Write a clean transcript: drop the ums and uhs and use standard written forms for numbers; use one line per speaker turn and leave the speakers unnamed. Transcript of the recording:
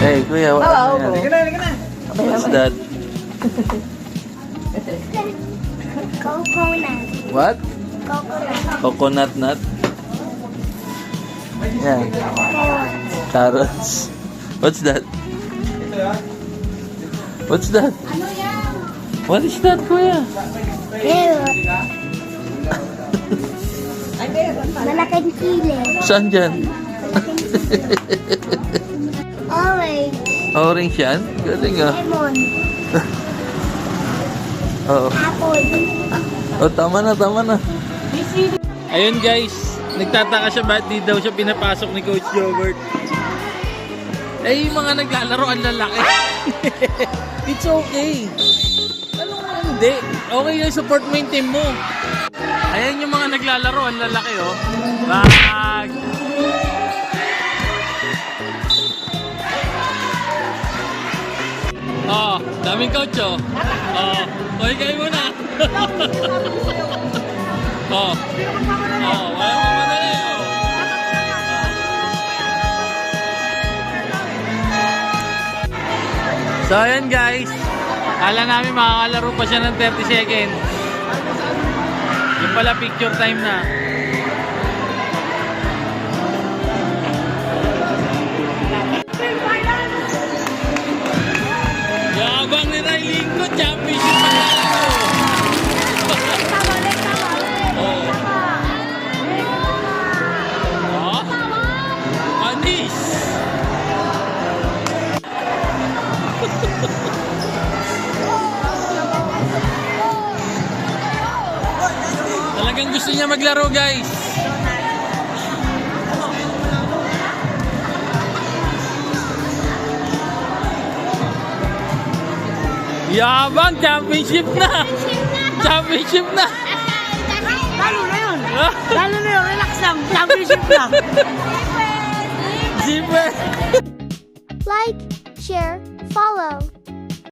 Hey, kuya, what? What's that?
Coconut.
What?
Coconut.
Coconut nut? Yeah. Carrots. What's that? What's that?
Ano yan?
What is that, kuya?
Carrot. Malaking sili.
Saan dyan?
Orange.
Orange yan? Galing ah.
Lemon.
Oo.
Apple.
Oh, tama na, tama na. Ayun guys, nagtataka siya ba't di daw siya pinapasok ni Coach Jobert. Eh, yung mga naglalaro ang lalaki. It's okay. Anong hindi? Okay lang, support mo yung team mo. Ayan yung mga naglalaro ang lalaki, oh. Bag! Oh, daming coach, oh. Oh, okay kayo muna. Oh. Oh, wala mo madali, oh. So, ayan guys. Kala namin makakalaro pa siya ng 30 seconds. Yung pala picture time na. Yabang ni Ray Linggo, championship pa na ako. Oh. Oh. Manis. Talagang gusto niya maglaro, guys. Yabang, championship na. Championship na.
Lalo na yun. Lalo na yun. Relax lang. Championship lang.
Zipper.
Like, share, follow.